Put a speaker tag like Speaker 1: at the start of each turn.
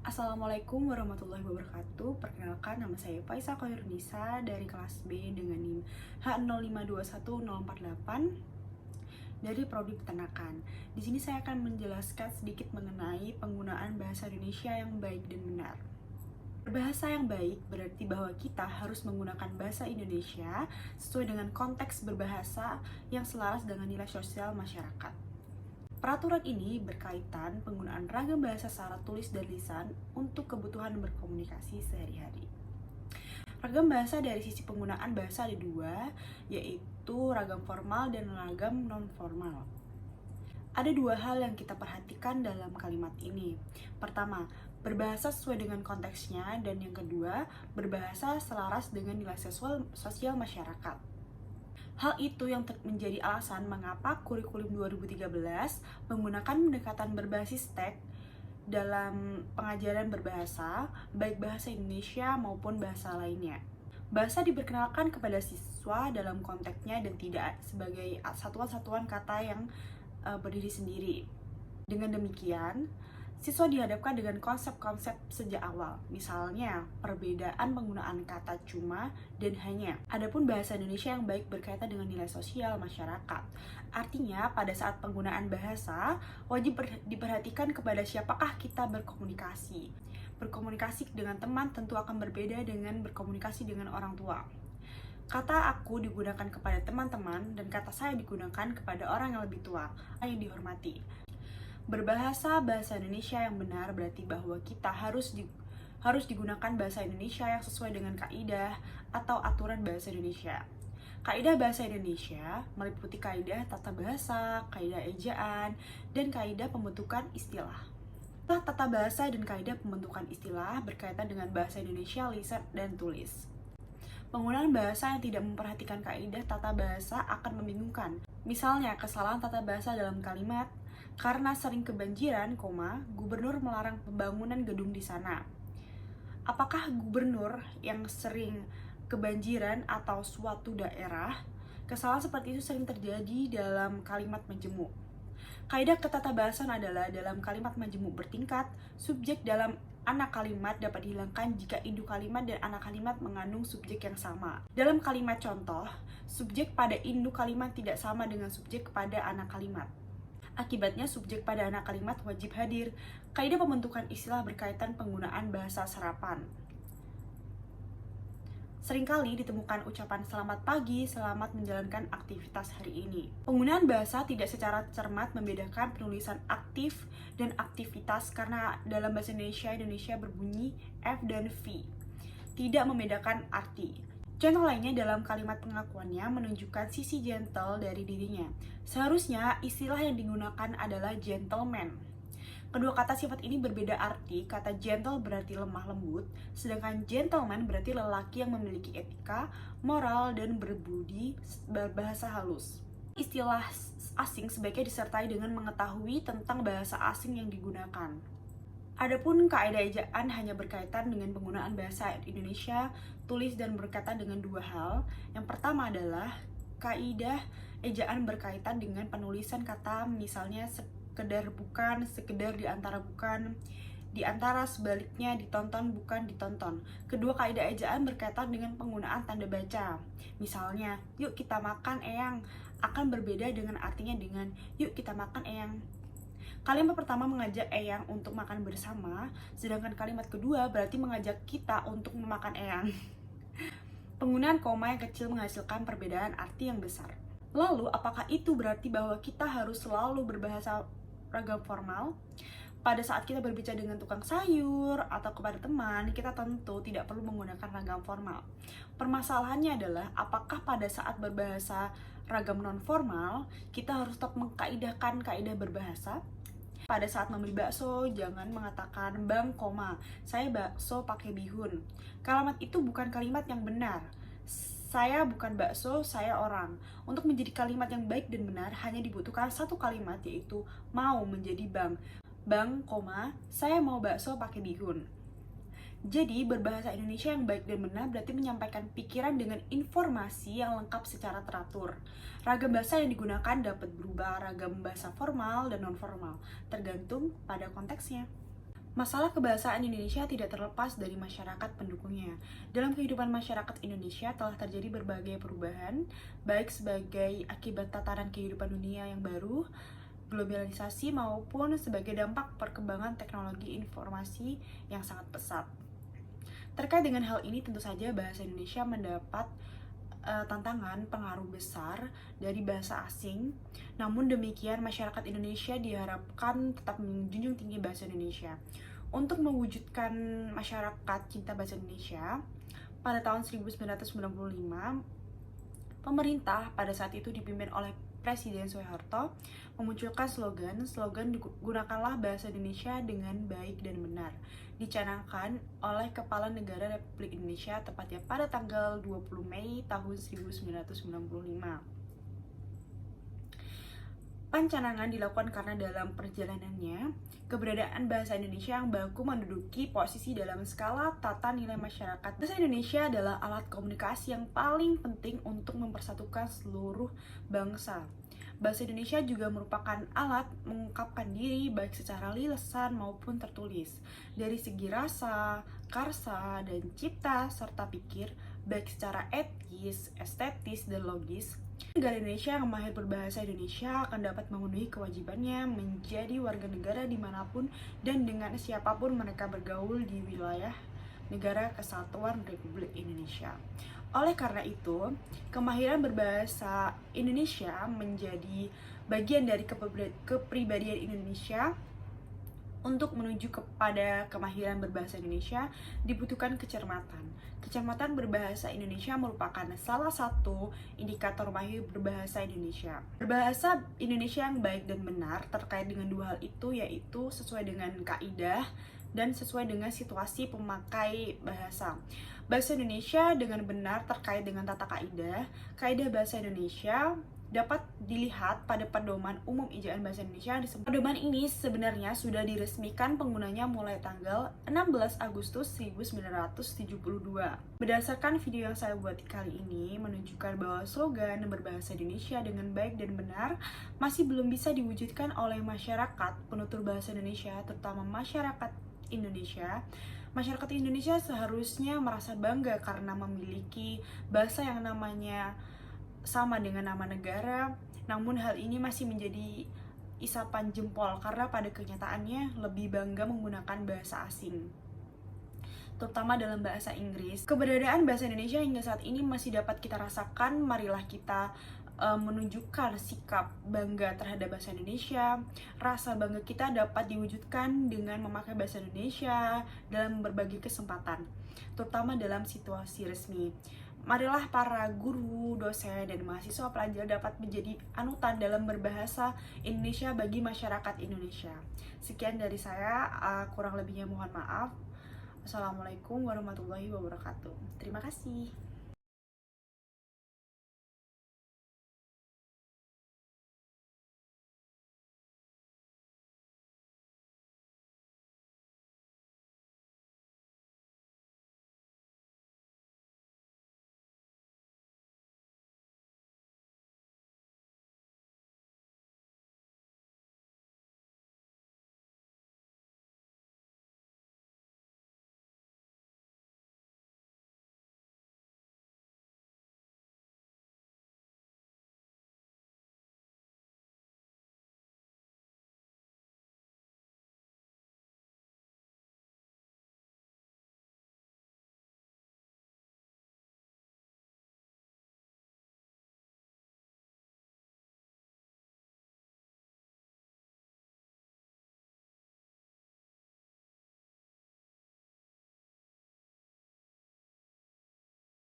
Speaker 1: Assalamualaikum warahmatullahi wabarakatuh. Perkenalkan, nama saya Faisa Khoirunisa dari kelas B dengan NIM H0521048 dari Prodi Peternakan. Di sini saya akan menjelaskan sedikit mengenai penggunaan bahasa Indonesia yang baik dan benar. Berbahasa yang baik berarti bahwa kita harus menggunakan bahasa Indonesia sesuai dengan konteks berbahasa yang selaras dengan nilai sosial masyarakat. Peraturan ini berkaitan penggunaan ragam bahasa secara tulis dan lisan untuk kebutuhan berkomunikasi sehari-hari. Ragam bahasa dari sisi penggunaan bahasa ada dua, yaitu ragam formal dan ragam non-formal. Ada dua hal yang kita perhatikan dalam kalimat ini. Pertama, berbahasa sesuai dengan konteksnya, dan yang kedua, berbahasa selaras dengan nilai sosial masyarakat. Hal itu yang menjadi alasan mengapa kurikulum 2013 menggunakan pendekatan berbasis teks dalam pengajaran berbahasa, baik bahasa Indonesia maupun bahasa lainnya. Bahasa diperkenalkan kepada siswa dalam konteksnya dan tidak sebagai satuan-satuan kata yang berdiri sendiri. Dengan demikian, siswa dihadapkan dengan konsep-konsep sejak awal, misalnya perbedaan penggunaan kata cuma dan hanya. Adapun bahasa Indonesia yang baik berkaitan dengan nilai sosial masyarakat. Artinya, pada saat penggunaan bahasa, wajib diperhatikan kepada siapakah kita berkomunikasi. Berkomunikasi dengan teman tentu akan berbeda dengan berkomunikasi dengan orang tua. Kata aku digunakan kepada teman-teman dan kata saya digunakan kepada orang yang lebih tua, yang dihormati. Berbahasa bahasa Indonesia yang benar berarti bahwa kita harus digunakan bahasa Indonesia yang sesuai dengan kaidah atau aturan bahasa Indonesia. Kaidah bahasa Indonesia meliputi kaidah tata bahasa, kaidah ejaan, dan kaidah pembentukan istilah. Tata bahasa dan kaidah pembentukan istilah berkaitan dengan bahasa Indonesia lisan dan tulis. Penggunaan bahasa yang tidak memperhatikan kaidah tata bahasa akan membingungkan. Misalnya, kesalahan tata bahasa dalam kalimat, karena sering kebanjiran, gubernur melarang pembangunan gedung di sana. Apakah gubernur yang sering kebanjiran atau suatu daerah? Kesalahan seperti itu sering terjadi dalam kalimat majemuk. Kaidah ketatabahasan adalah dalam kalimat majemuk bertingkat, subjek dalam anak kalimat dapat dihilangkan jika induk kalimat dan anak kalimat mengandung subjek yang sama. Dalam kalimat contoh, subjek pada induk kalimat tidak sama dengan subjek pada anak kalimat. Akibatnya, subjek pada anak kalimat wajib hadir. Kaidah pembentukan istilah berkaitan penggunaan bahasa serapan. Seringkali ditemukan ucapan selamat pagi, selamat menjalankan aktivitas hari ini. Penggunaan bahasa tidak secara cermat membedakan penulisan aktif dan aktivitas karena dalam bahasa Indonesia berbunyi F dan V. Tidak membedakan arti. Contoh lainnya dalam kalimat pengakuannya menunjukkan sisi gentle dari dirinya. Seharusnya istilah yang digunakan adalah gentleman. Kedua kata sifat ini berbeda arti. Kata gentle berarti lemah lembut, sedangkan gentleman berarti lelaki yang memiliki etika, moral, dan berbudi berbahasa halus. Istilah asing sebaiknya disertai dengan mengetahui tentang bahasa asing yang digunakan. Adapun kaidah ejaan hanya berkaitan dengan penggunaan bahasa Indonesia tulis dan berkaitan dengan dua hal. Yang pertama adalah kaidah ejaan berkaitan dengan penulisan kata, misalnya sekedar bukan, sekedar diantara bukan, diantara sebaliknya, ditonton bukan ditonton. Kedua kaidah ejaan berkaitan dengan penggunaan tanda baca. Misalnya, yuk kita makan eyang akan berbeda dengan artinya dengan yuk kita makan eyang. Kalimat pertama mengajak eyang untuk makan bersama, sedangkan kalimat kedua berarti mengajak kita untuk memakan eyang. Penggunaan koma yang kecil menghasilkan perbedaan arti yang besar. Lalu, apakah itu berarti bahwa kita harus selalu berbahasa ragam formal? Pada saat kita berbicara dengan tukang sayur atau kepada teman, kita tentu tidak perlu menggunakan ragam formal. Permasalahannya adalah apakah pada saat berbahasa ragam non-formal, kita harus tetap mengkaidahkan kaidah berbahasa? Pada saat membeli bakso, jangan mengatakan bang, saya bakso pakai bihun. Kalimat itu bukan kalimat yang benar. Saya bukan bakso, saya orang. Untuk menjadi kalimat yang baik dan benar, hanya dibutuhkan satu kalimat, yaitu mau menjadi bang. Bang, saya mau bakso pakai bihun. Jadi, berbahasa Indonesia yang baik dan benar berarti menyampaikan pikiran dengan informasi yang lengkap secara teratur. Ragam bahasa yang digunakan dapat berubah ragam bahasa formal dan non-formal, tergantung pada konteksnya. Masalah kebahasaan Indonesia tidak terlepas dari masyarakat pendukungnya. Dalam kehidupan masyarakat Indonesia telah terjadi berbagai perubahan, baik sebagai akibat tatanan kehidupan dunia yang baru, globalisasi, maupun sebagai dampak perkembangan teknologi informasi yang sangat pesat. Terkait dengan hal ini, tentu saja bahasa Indonesia mendapat tantangan pengaruh besar dari bahasa asing. Namun demikian, masyarakat Indonesia diharapkan tetap menjunjung tinggi bahasa Indonesia. Untuk mewujudkan masyarakat cinta bahasa Indonesia, pada tahun 1995, pemerintah pada saat itu dipimpin oleh Presiden Soeharto memunculkan slogan gunakanlah bahasa Indonesia dengan baik dan benar, dicanangkan oleh Kepala Negara Republik Indonesia tepatnya pada tanggal 20 Mei tahun 1995. Pancanangan dilakukan karena dalam perjalanannya, keberadaan bahasa Indonesia yang baku menduduki posisi dalam skala tata nilai masyarakat. Bahasa Indonesia adalah alat komunikasi yang paling penting untuk mempersatukan seluruh bangsa. Bahasa Indonesia juga merupakan alat mengungkapkan diri baik secara lisan maupun tertulis. Dari segi rasa, karsa, dan cipta, serta pikir, baik secara etis, estetis, dan logis. Negara Indonesia yang mahir berbahasa Indonesia akan dapat memenuhi kewajibannya menjadi warga negara dimanapun dan dengan siapapun mereka bergaul di wilayah Negara Kesatuan Republik Indonesia. Oleh karena itu, kemahiran berbahasa Indonesia menjadi bagian dari kepribadian Indonesia. Untuk menuju kepada kemahiran berbahasa Indonesia, dibutuhkan kecermatan. Kecermatan berbahasa Indonesia merupakan salah satu indikator mahir berbahasa Indonesia. Berbahasa Indonesia yang baik dan benar terkait dengan dua hal itu, yaitu sesuai dengan kaidah dan sesuai dengan situasi pemakai bahasa. Bahasa Indonesia dengan benar terkait dengan tata kaidah. Kaidah bahasa Indonesia dapat dilihat pada Pedoman Umum Ejaan Bahasa Indonesia. Pedoman ini sebenarnya sudah diresmikan penggunanya mulai tanggal 16 Agustus 1972. Berdasarkan video yang saya buat kali ini menunjukkan bahwa slogan berbahasa Indonesia dengan baik dan benar masih belum bisa diwujudkan oleh masyarakat penutur bahasa Indonesia, terutama masyarakat Indonesia. Masyarakat Indonesia seharusnya merasa bangga karena memiliki bahasa yang namanya sama dengan nama negara, namun hal ini masih menjadi isapan jempol karena pada kenyataannya lebih bangga menggunakan bahasa asing, terutama dalam bahasa Inggris. Keberadaan bahasa Indonesia hingga saat ini masih dapat kita rasakan. Marilah kita menunjukkan sikap bangga terhadap bahasa Indonesia. Rasa bangga kita dapat diwujudkan dengan memakai bahasa Indonesia dalam berbagai kesempatan, terutama dalam situasi resmi. Marilah para guru, dosen, dan mahasiswa pelajar dapat menjadi anutan dalam berbahasa Indonesia bagi masyarakat Indonesia. Sekian dari saya, kurang lebihnya mohon maaf. Assalamualaikum warahmatullahi wabarakatuh. Terima kasih.